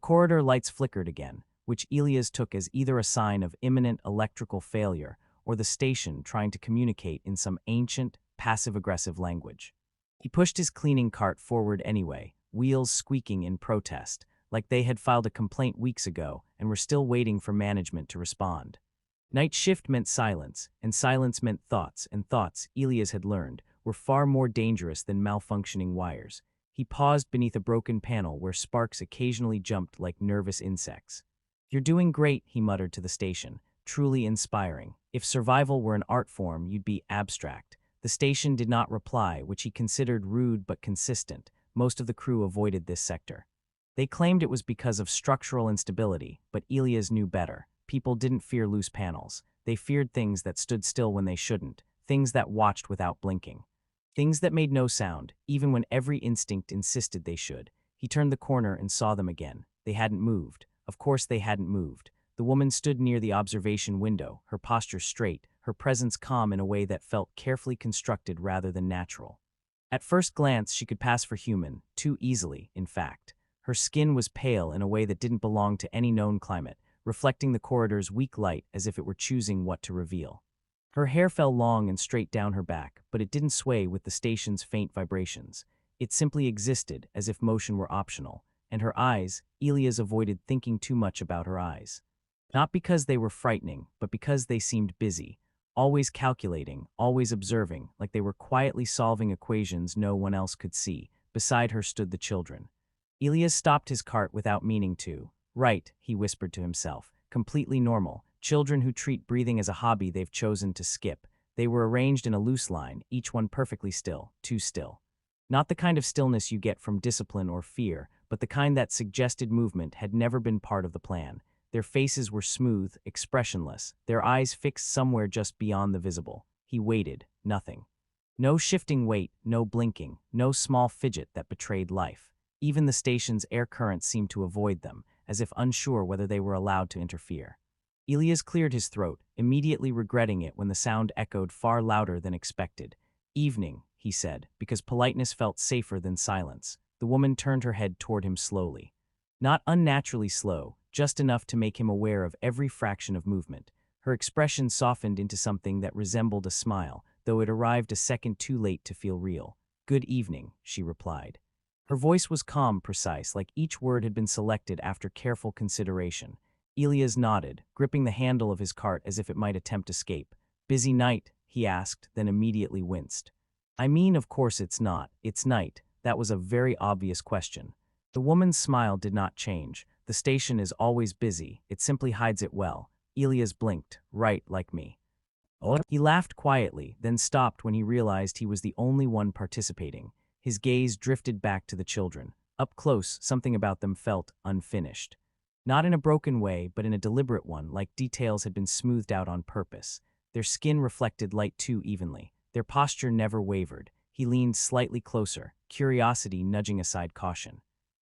corridor lights flickered again, which Elias took as either a sign of imminent electrical failure or the station trying to communicate in some ancient, passive-aggressive language. He pushed his cleaning cart forward anyway, wheels squeaking in protest, like they had filed a complaint weeks ago and were still waiting for management to respond. Night shift meant silence, and silence meant thoughts, and thoughts, Elias had learned, were far more dangerous than malfunctioning wires. He paused beneath a broken panel where sparks occasionally jumped like nervous insects. "You're doing great," he muttered to the station, truly inspiring. If survival were an art form, you'd be abstract. The station did not reply, which he considered rude but consistent. Most of the crew avoided this sector. They claimed it was because of structural instability, but Elias knew better. People didn't fear loose panels. They feared things that stood still when they shouldn't, things that watched without blinking. Things that made no sound, even when every instinct insisted they should. He turned the corner and saw them again. They hadn't moved. Of course they hadn't moved. The woman stood near the observation window, her posture straight, her presence calm in a way that felt carefully constructed rather than natural. At first glance, she could pass for human, too easily, in fact. Her skin was pale in a way that didn't belong to any known climate, reflecting the corridor's weak light as if it were choosing what to reveal. Her hair fell long and straight down her back, but it didn't sway with the station's faint vibrations. It simply existed, as if motion were optional. And her eyes, Elias avoided thinking too much about her eyes. Not because they were frightening, but because they seemed busy, always calculating, always observing, like they were quietly solving equations no one else could see. Beside her stood the children. Elias stopped his cart without meaning to. "Right," he whispered to himself, "completely normal. Children who treat breathing as a hobby they've chosen to skip." They were arranged in a loose line, each one perfectly still, too still. Not the kind of stillness you get from discipline or fear, but the kind that suggested movement had never been part of the plan. Their faces were smooth, expressionless, their eyes fixed somewhere just beyond the visible. He waited, nothing. No shifting weight, no blinking, no small fidget that betrayed life. Even the station's air current seemed to avoid them, as if unsure whether they were allowed to interfere. Elias cleared his throat, immediately regretting it when the sound echoed far louder than expected. "Evening," he said, because politeness felt safer than silence. The woman turned her head toward him slowly. Not unnaturally slow, just enough to make him aware of every fraction of movement. Her expression softened into something that resembled a smile, though it arrived a second too late to feel real. "Good evening," she replied. Her voice was calm, precise, like each word had been selected after careful consideration. Elias nodded, gripping the handle of his cart as if it might attempt escape. "Busy night?" he asked, then immediately winced. "I mean, of course it's not. It's night." That was a very obvious question. The woman's smile did not change. "The station is always busy. It simply hides it well." Elias blinked. "Right, like me." Oh. He laughed quietly, then stopped when he realized he was the only one participating. His gaze drifted back to the children. Up close, something about them felt unfinished. Not in a broken way, but in a deliberate one, like details had been smoothed out on purpose. Their skin reflected light too evenly. Their posture never wavered. He leaned slightly closer, curiosity nudging aside caution.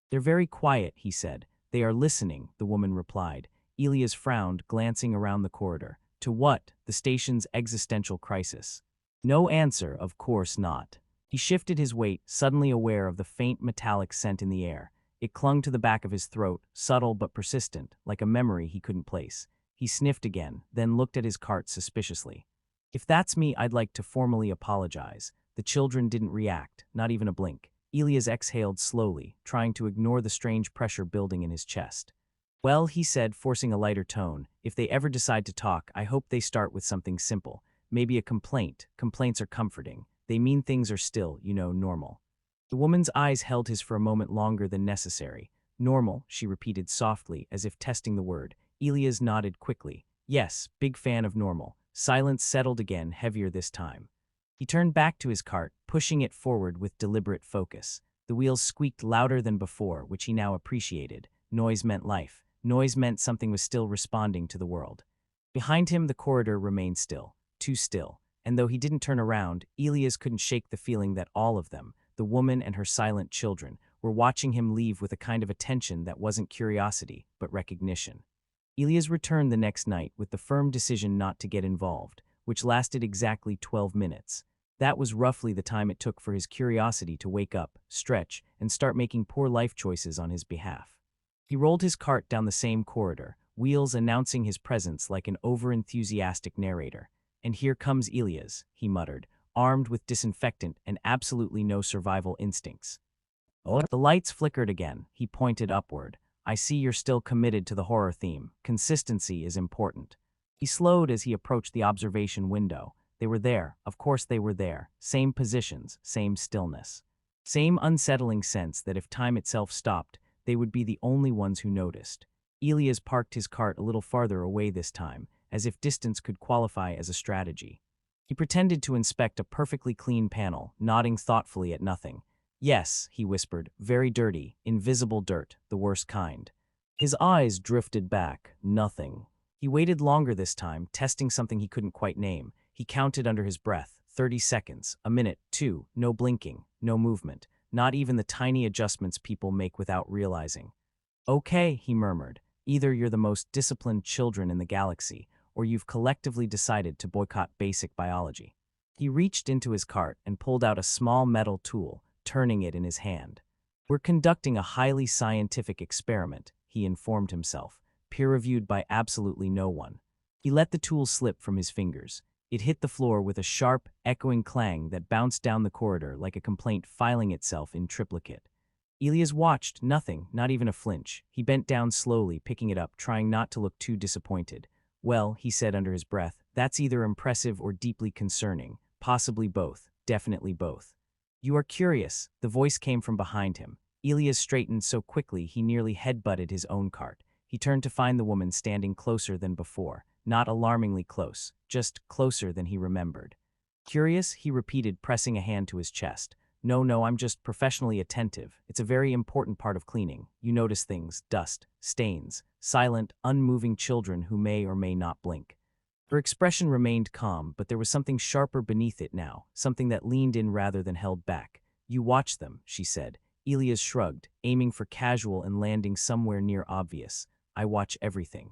"They're very quiet," he said. "They are listening," the woman replied. Elias frowned, glancing around the corridor. To what? The station's existential crisis. No answer, of course not. He shifted his weight, suddenly aware of the faint metallic scent in the air. It clung to the back of his throat, subtle but persistent, like a memory he couldn't place. He sniffed again, then looked at his cart suspiciously. "If that's me, I'd like to formally apologize." The children didn't react, not even a blink. Elias exhaled slowly, trying to ignore the strange pressure building in his chest. "Well," he said, forcing a lighter tone, "if they ever decide to talk, I hope they start with something simple. Maybe a complaint. Complaints are comforting. They mean things are still, normal." The woman's eyes held his for a moment longer than necessary. "Normal," she repeated softly, as if testing the word. Elias nodded quickly. "Yes, big fan of normal." Silence settled again, heavier this time. He turned back to his cart, pushing it forward with deliberate focus. The wheels squeaked louder than before, which he now appreciated. Noise meant life. Noise meant something was still responding to the world. Behind him, the corridor remained still, too still. And though he didn't turn around, Elias couldn't shake the feeling that all of them, the woman and her silent children, were watching him leave with a kind of attention that wasn't curiosity, but recognition. Elias returned the next night with the firm decision not to get involved, which lasted exactly 12 minutes. That was roughly the time it took for his curiosity to wake up, stretch, and start making poor life choices on his behalf. He rolled his cart down the same corridor, wheels announcing his presence like an overenthusiastic narrator. And here comes Elias, he muttered, armed with disinfectant and absolutely no survival instincts. Oh. The lights flickered again. He pointed upward. I see you're still committed to the horror theme. Consistency is important. He slowed as he approached the observation window. They were there. Of course they were there. Same positions, same stillness. Same unsettling sense that if time itself stopped, they would be the only ones who noticed. Elias parked his cart a little farther away this time, as if distance could qualify as a strategy. He pretended to inspect a perfectly clean panel, nodding thoughtfully at nothing. Yes, he whispered, very dirty, invisible dirt, the worst kind. His eyes drifted back, nothing. He waited longer this time, testing something he couldn't quite name. He counted under his breath, 30 seconds, a minute, 2, no blinking, no movement, not even the tiny adjustments people make without realizing. Okay, he murmured, either you're the most disciplined children in the galaxy, or you've collectively decided to boycott basic biology. He reached into his cart and pulled out a small metal tool, turning it in his hand. We're conducting a highly scientific experiment, he informed himself, peer-reviewed by absolutely no one. He let the tool slip from his fingers. It hit the floor with a sharp, echoing clang that bounced down the corridor like a complaint filing itself in triplicate. Elias watched, nothing, not even a flinch. He bent down slowly, picking it up, trying not to look too disappointed. Well, he said under his breath, that's either impressive or deeply concerning. Possibly both, definitely both. You are curious, the voice came from behind him. Elias straightened so quickly he nearly headbutted his own cart. He turned to find the woman standing closer than before, not alarmingly close, just closer than he remembered. Curious, he repeated, pressing a hand to his chest. No, I'm just professionally attentive. It's a very important part of cleaning. You notice things, dust, stains, silent, unmoving children who may or may not blink. Her expression remained calm, but there was something sharper beneath it now, something that leaned in rather than held back. You watch them, she said. Elias shrugged, aiming for casual and landing somewhere near obvious. I watch everything.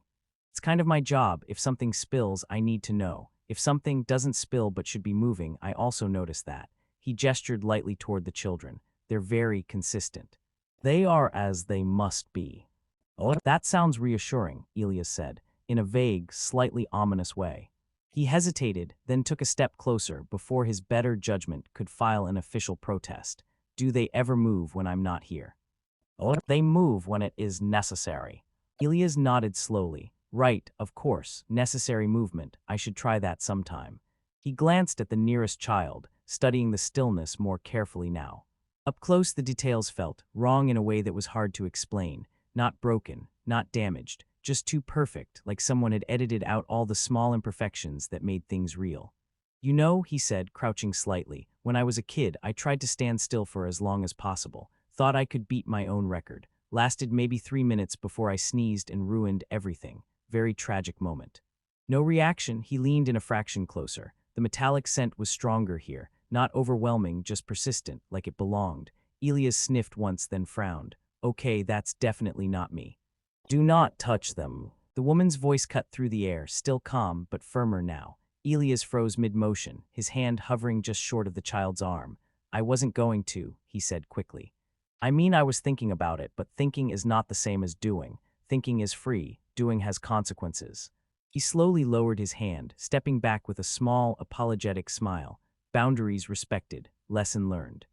It's kind of my job. If something spills, I need to know. If something doesn't spill but should be moving, I also notice that. He gestured lightly toward the children. They're very consistent. They are as they must be. Oh, that sounds reassuring, Elias said, in a vague, slightly ominous way. He hesitated, then took a step closer before his better judgment could file an official protest. Do they ever move when I'm not here? Oh, they move when it is necessary. Elias nodded slowly. Right, of course, necessary movement. I should try that sometime. He glanced at the nearest child, studying the stillness more carefully now. Up close the details felt wrong in a way that was hard to explain. Not broken, not damaged, just too perfect, like someone had edited out all the small imperfections that made things real. You know, he said, crouching slightly, when I was a kid, I tried to stand still for as long as possible. Thought I could beat my own record. Lasted maybe 3 minutes before I sneezed and ruined everything. Very tragic moment. No reaction, he leaned in a fraction closer. The metallic scent was stronger here, not overwhelming, just persistent, like it belonged. Elias sniffed once, then frowned. Okay, that's definitely not me. Do not touch them. The woman's voice cut through the air, still calm, but firmer now. Elias froze mid-motion, his hand hovering just short of the child's arm. I wasn't going to, he said quickly. I mean, I was thinking about it, but thinking is not the same as doing. Thinking is free, doing has consequences. He slowly lowered his hand, stepping back with a small, apologetic smile. Boundaries respected, lesson learned.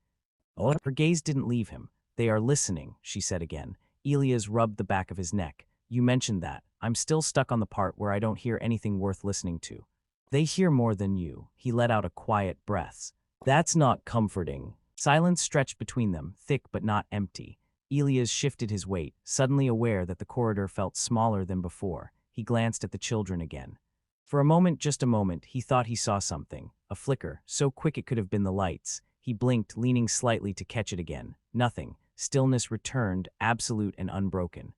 Oh, her gaze didn't leave him. They are listening, she said again. Elias rubbed the back of his neck. You mentioned that. I'm still stuck on the part where I don't hear anything worth listening to. They hear more than you. He let out a quiet breath. That's not comforting. Silence stretched between them, thick but not empty. Elias shifted his weight, suddenly aware that the corridor felt smaller than before. He glanced at the children again. For a moment, just a moment, he thought he saw something. A flicker, so quick it could have been the lights. He blinked, leaning slightly to catch it again. Nothing. Stillness returned, absolute and unbroken.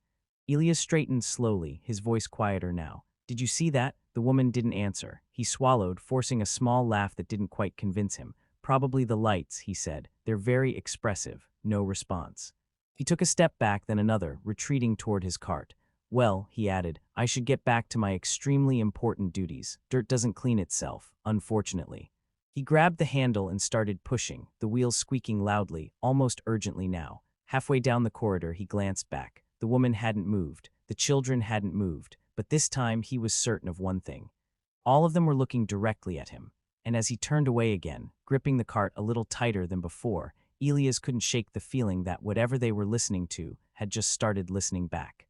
Elias straightened slowly, his voice quieter now. Did you see that? The woman didn't answer. He swallowed, forcing a small laugh that didn't quite convince him. Probably the lights, he said. They're very expressive. No response. He took a step back, then another, retreating toward his cart. Well, he added, I should get back to my extremely important duties. Dirt doesn't clean itself, unfortunately. He grabbed the handle and started pushing, the wheels squeaking loudly, almost urgently now. Halfway down the corridor, he glanced back. The woman hadn't moved. The children hadn't moved. But this time he was certain of one thing. All of them were looking directly at him. And as he turned away again, gripping the cart a little tighter than before, Elias couldn't shake the feeling that whatever they were listening to had just started listening back.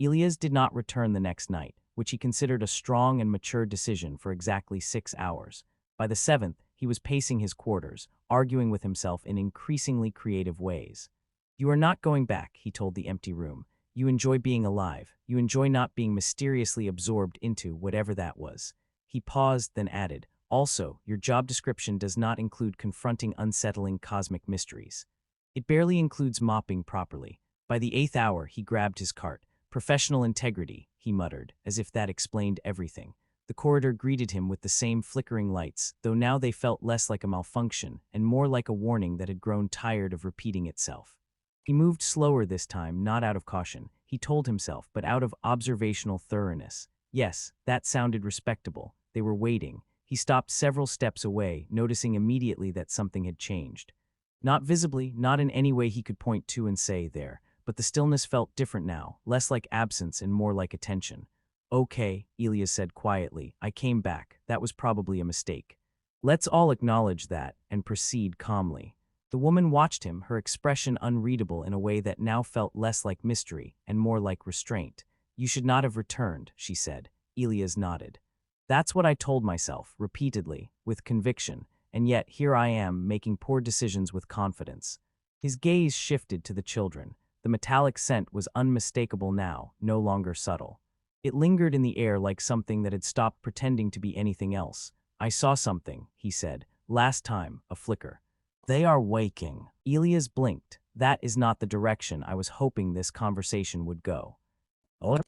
Elias did not return the next night, which he considered a strong and mature decision for exactly 6 hours. By the 7th, he was pacing his quarters, arguing with himself in increasingly creative ways. "You are not going back," he told the empty room. "You enjoy being alive. You enjoy not being mysteriously absorbed into whatever that was." He paused, then added, "Also, your job description does not include confronting unsettling cosmic mysteries. It barely includes mopping properly." By the 8th hour, he grabbed his cart. "Professional integrity," he muttered, as if that explained everything. The corridor greeted him with the same flickering lights, though now they felt less like a malfunction and more like a warning that had grown tired of repeating itself. He moved slower this time, not out of caution, he told himself, but out of observational thoroughness. Yes, that sounded respectable. They were waiting. He stopped several steps away, noticing immediately that something had changed. Not visibly, not in any way he could point to and say there, but the stillness felt different now, less like absence and more like attention. "Okay," Elias said quietly, "I came back. That was probably a mistake. Let's all acknowledge that and proceed calmly." The woman watched him, her expression unreadable in a way that now felt less like mystery and more like restraint. "You should not have returned," she said. Elias nodded. "That's what I told myself, repeatedly, with conviction, and yet here I am, making poor decisions with confidence." His gaze shifted to the children. The metallic scent was unmistakable now, no longer subtle. It lingered in the air like something that had stopped pretending to be anything else. "I saw something," he said. "Last time, a flicker." "They are waking." Elias blinked. "That is not the direction I was hoping this conversation would go."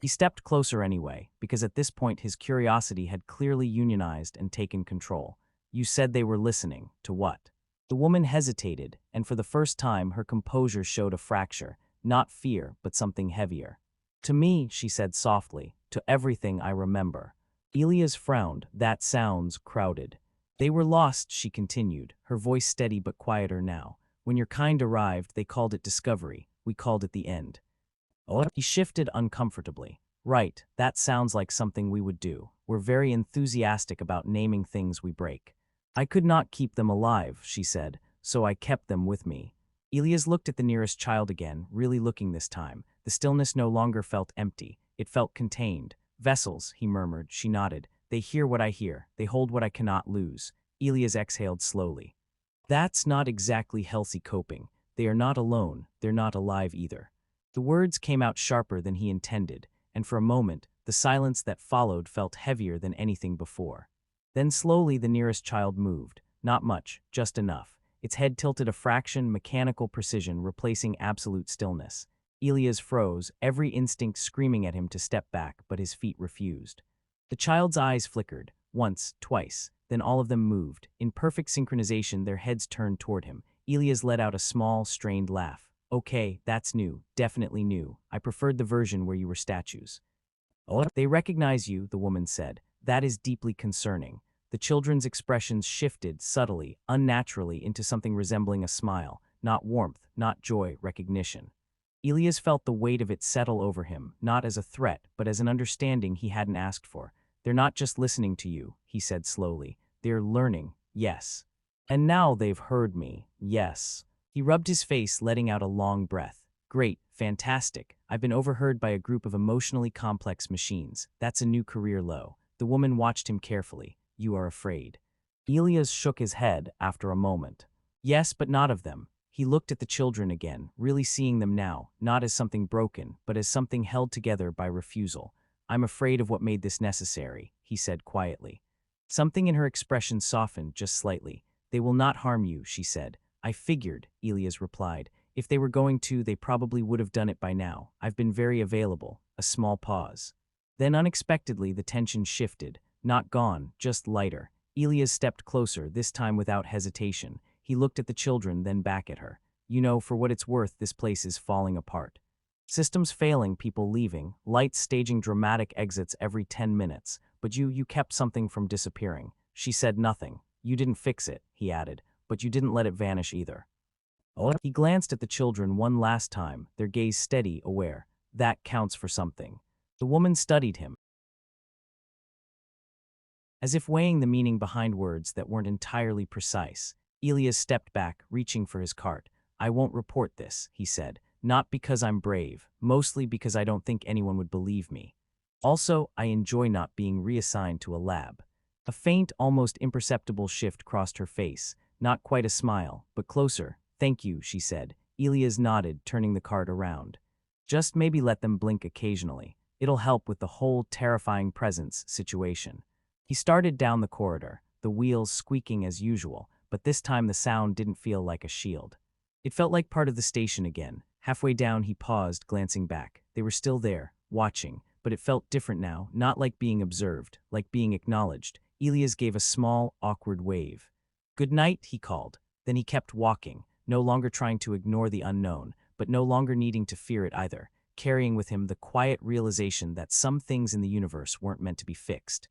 He stepped closer anyway, because at this point his curiosity had clearly unionized and taken control. "You said they were listening. To what?" The woman hesitated, and for the first time her composure showed a fracture, not fear, but something heavier. "To me," she said softly, "to everything I remember." Elias frowned. "That sounds crowded." "They were lost," she continued, her voice steady but quieter now. "When your kind arrived, they called it discovery. We called it the end." He shifted uncomfortably. "Right, that sounds like something we would do. We're very enthusiastic about naming things we break." "I could not keep them alive," she said, "so I kept them with me." Elias looked at the nearest child again, really looking this time. The stillness no longer felt empty. It felt contained. "Vessels," he murmured. She nodded. "They hear what I hear. They hold what I cannot lose." Elias exhaled slowly. "That's not exactly healthy coping. They are not alone. They're not alive either." The words came out sharper than he intended, and for a moment, the silence that followed felt heavier than anything before. Then slowly the nearest child moved. Not much, just enough. Its head tilted a fraction, mechanical precision replacing absolute stillness. Elias froze, every instinct screaming at him to step back, but his feet refused. The child's eyes flickered, once, twice, then all of them moved. In perfect synchronization, their heads turned toward him. Elias let out a small, strained laugh. "Okay, that's new, definitely new. I preferred the version where you were statues." "They recognize you," the woman said. "That is deeply concerning." The children's expressions shifted, subtly, unnaturally, into something resembling a smile. Not warmth, not joy, recognition. Elias felt the weight of it settle over him, not as a threat, but as an understanding he hadn't asked for. "They're not just listening to you," he said slowly. "They're learning, yes. And now they've heard me, yes." He rubbed his face, letting out a long breath. "Great, fantastic. I've been overheard by a group of emotionally complex machines. That's a new career low." The woman watched him carefully. "You are afraid." Elias shook his head after a moment. "Yes, but not of them." He looked at the children again, really seeing them now, not as something broken, but as something held together by refusal. "I'm afraid of what made this necessary," he said quietly. Something in her expression softened just slightly. "They will not harm you," she said. "I figured," Elias replied. "If they were going to, they probably would have done it by now. I've been very available." A small pause. Then unexpectedly the tension shifted. Not gone, just lighter. Elias stepped closer, this time without hesitation. He looked at the children, then back at her. "You know, for what it's worth, this place is falling apart. Systems failing, people leaving, lights staging dramatic exits every 10 minutes. But you kept something from disappearing." She said nothing. "You didn't fix it," he added. "But you didn't let it vanish either." He glanced at the children one last time, their gaze steady, aware. That counts for something. The woman studied him, as if weighing the meaning behind words that weren't entirely precise. Elias stepped back, reaching for his cart. I won't report this, he said, not because I'm brave, mostly because I don't think anyone would believe me. Also, I enjoy not being reassigned to a lab. A faint, almost imperceptible shift crossed her face, not quite a smile, but closer. Thank you, she said. Elias nodded, turning the cart around. Just maybe let them blink occasionally. It'll help with the whole terrifying presence situation. He started down the corridor, the wheels squeaking as usual, but this time the sound didn't feel like a shield. It felt like part of the station again. Halfway down he paused, glancing back. They were still there, watching, but it felt different now, not like being observed, like being acknowledged. Elias gave a small, awkward wave. Good night, he called. Then he kept walking, no longer trying to ignore the unknown, but no longer needing to fear it either, carrying with him the quiet realization that some things in the universe weren't meant to be fixed,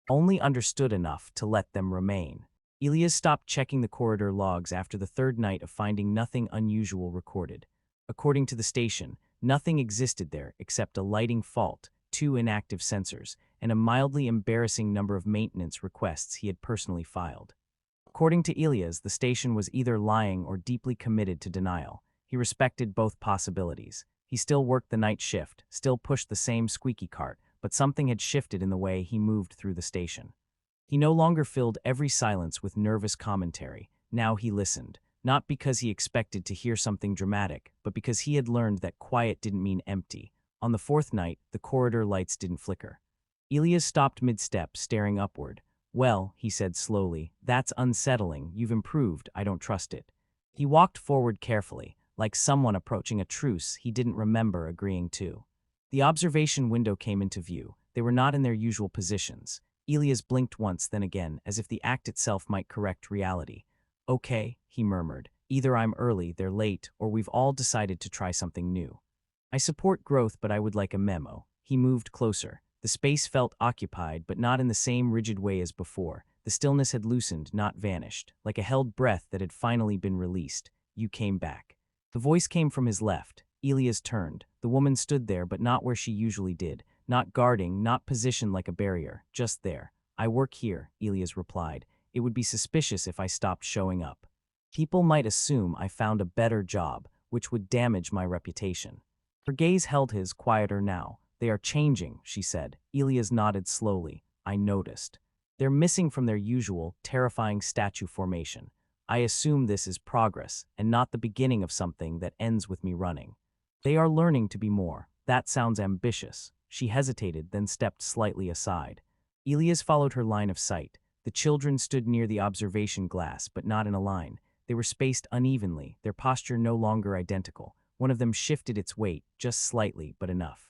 only understood enough to let them remain. Elias stopped checking the corridor logs after the third night of finding nothing unusual recorded. According to the station, nothing existed there except a lighting fault, 2 inactive sensors, and a mildly embarrassing number of maintenance requests he had personally filed. According to Elias, the station was either lying or deeply committed to denial. He respected both possibilities. He still worked the night shift, still pushed the same squeaky cart, but something had shifted in the way he moved through the station. He no longer filled every silence with nervous commentary. Now he listened, not because he expected to hear something dramatic, but because he had learned that quiet didn't mean empty. On the fourth night, the corridor lights didn't flicker. Elias stopped mid-step, staring upward. Well, he said slowly, that's unsettling. You've improved. I don't trust it. He walked forward carefully, like someone approaching a truce he didn't remember agreeing to. The observation window came into view. They were not in their usual positions. Elias blinked once, then again, as if the act itself might correct reality. Okay, he murmured. Either I'm early, they're late, or we've all decided to try something new. I support growth, but I would like a memo. He moved closer. The space felt occupied, but not in the same rigid way as before. The stillness had loosened, not vanished, like a held breath that had finally been released. You came back. The voice came from his left. Elias turned. The woman stood there, but not where she usually did. Not guarding, not positioned like a barrier, just there. I work here, Elias replied. It would be suspicious if I stopped showing up. People might assume I found a better job, which would damage my reputation. Her gaze held his, quieter now. They are changing, she said. Elias nodded slowly. I noticed. They're missing from their usual, terrifying statue formation. I assume this is progress, and not the beginning of something that ends with me running. They are learning to be more. That sounds ambitious. She hesitated, then stepped slightly aside. Elias followed her line of sight. The children stood near the observation glass, but not in a line. They were spaced unevenly, their posture no longer identical. One of them shifted its weight, just slightly, but enough.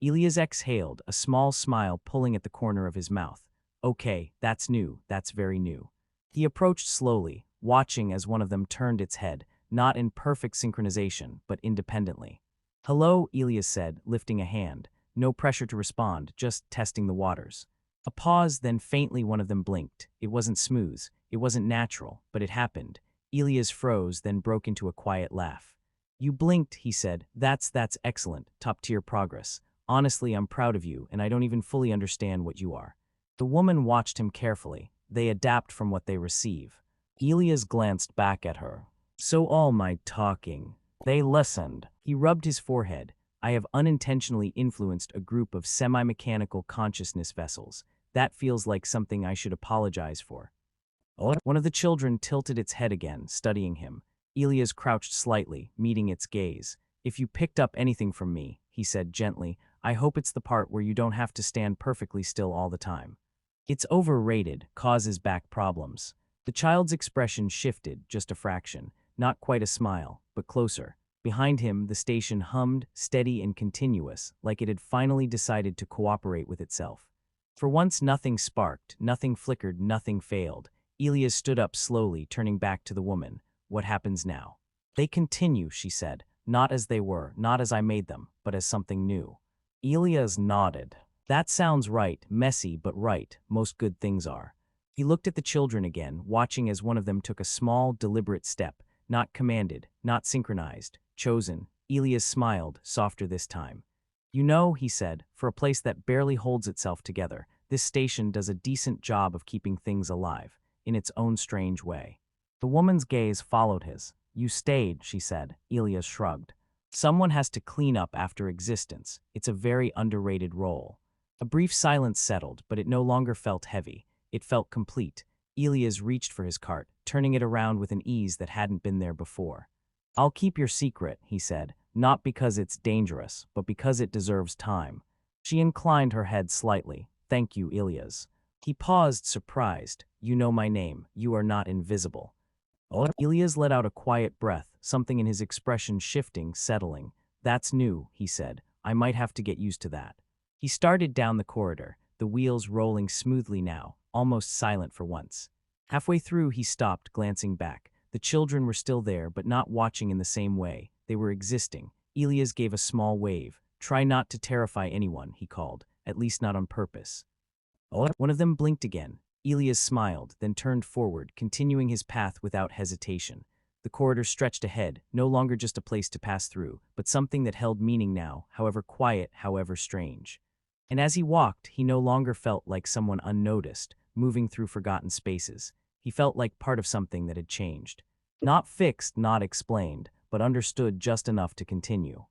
Elias exhaled, a small smile pulling at the corner of his mouth. Okay, that's new, that's very new. He approached slowly, watching as one of them turned its head, not in perfect synchronization, but independently. Hello, Elias said, lifting a hand. No pressure to respond, just testing the waters. A pause, then faintly one of them blinked. It wasn't smooth, it wasn't natural, but it happened. Elias froze, then broke into a quiet laugh. You blinked, he said. That's excellent, top-tier progress. Honestly, I'm proud of you, and I don't even fully understand what you are. The woman watched him carefully. They adapt from what they receive. Elias glanced back at her. So all my talking. They listened. He rubbed his forehead. I have unintentionally influenced a group of semi-mechanical consciousness vessels. That feels like something I should apologize for. One of the children tilted its head again, studying him. Elias crouched slightly, meeting its gaze. If you picked up anything from me, he said gently, I hope it's the part where you don't have to stand perfectly still all the time. It's overrated, causes back problems. The child's expression shifted, just a fraction, not quite a smile, but closer. Behind him, the station hummed, steady and continuous, like it had finally decided to cooperate with itself. For once nothing sparked, nothing flickered, nothing failed. Elias stood up slowly, turning back to the woman. What happens now? They continue, she said, not as they were, not as I made them, but as something new. Elias nodded. That sounds right, messy but right, most good things are. He looked at the children again, watching as one of them took a small, deliberate step, not commanded, not synchronized, chosen. Elias smiled, softer this time. You know, he said, for a place that barely holds itself together, this station does a decent job of keeping things alive, in its own strange way. The woman's gaze followed his. You stayed, she said. Elias shrugged. Someone has to clean up after existence. It's a very underrated role. A brief silence settled, but it no longer felt heavy. It felt complete. Elias reached for his cart, turning it around with an ease that hadn't been there before. I'll keep your secret, he said, not because it's dangerous, but because it deserves time. She inclined her head slightly. Thank you, Elias. He paused, surprised. You know my name. You are not invisible. Oh. Elias let out a quiet breath, something in his expression shifting, settling. That's new, he said. I might have to get used to that. He started down the corridor, the wheels rolling smoothly now, almost silent for once. Halfway through, he stopped, glancing back. The children were still there, but not watching in the same way. They were existing. Elias gave a small wave. Try not to terrify anyone, he called, at least not on purpose. One of them blinked again. Elias smiled, then turned forward, continuing his path without hesitation. The corridor stretched ahead, no longer just a place to pass through, but something that held meaning now, however quiet, however strange. And as he walked, he no longer felt like someone unnoticed, moving through forgotten spaces. He felt like part of something that had changed. Not fixed, not explained, but understood just enough to continue.